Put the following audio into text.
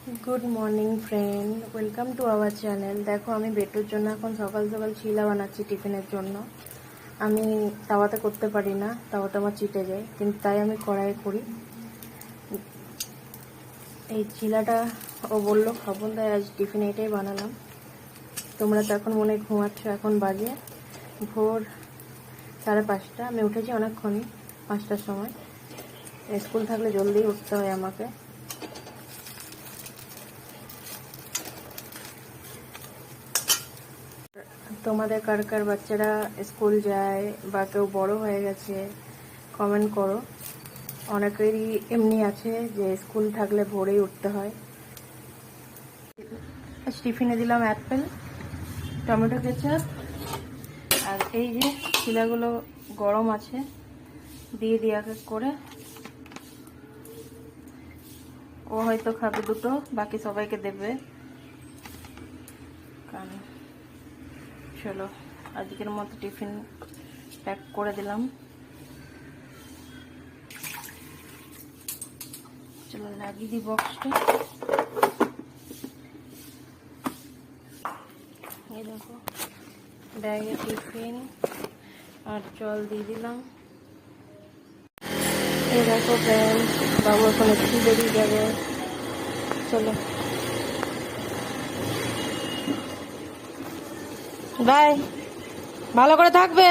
Good morning friend welcome to our channel. देखो আমি বেটুর জন্য এখন সকাল সকাল চিলা বানাচ্ছি টিফিনের জন্য। আমি তাওয়াতে করতে পারি না, তাওয়াতে আমার চিটে যায়, কিন্তু তাই আমি কড়াইয়ে করি। এই চিলাটা ও বললো খাবো, তাই আজ টিফিনে এটাই বানালাম। তোমরা তো এখন মনে ঘুমাচ্ছ, এখন বাজে ভোর 5:30। আমি উঠেছি অনেকক্ষণই, 5টার সময়। স্কুল থাকলে জলদি উঠতে হয় আমাকে। তোমাদের কার কার বাচ্চারা স্কুল যায় বা কেউ বড় হয়ে গেছে কমেন্ট করো। অনেকেরই এমনি আছে যে স্কুল থাকলে ভোরেই উঠতে হয়। টিফিনে দিলাম অ্যাপেল, টমেটো কেচাপ, আর এই যে ছিলাগুলো গরম আছে দিয়ে দিই এক এক করে। ও হয়তো খাবে দুটো, বাকি সবাইকে দেবে। কারণ চলো আজকের মতো টিফিন প্যাক করে দিলাম। চলো লাগিয়ে দিই বক্সটা। এই দেখো ব্যাগে টিফিন আর জল দিয়ে দিলাম। এই দেখো ফ্রেন্ডস, বাবু এখন একটু বেরিয়ে যাবে। চলো বাই, ভালো করে থাকবে।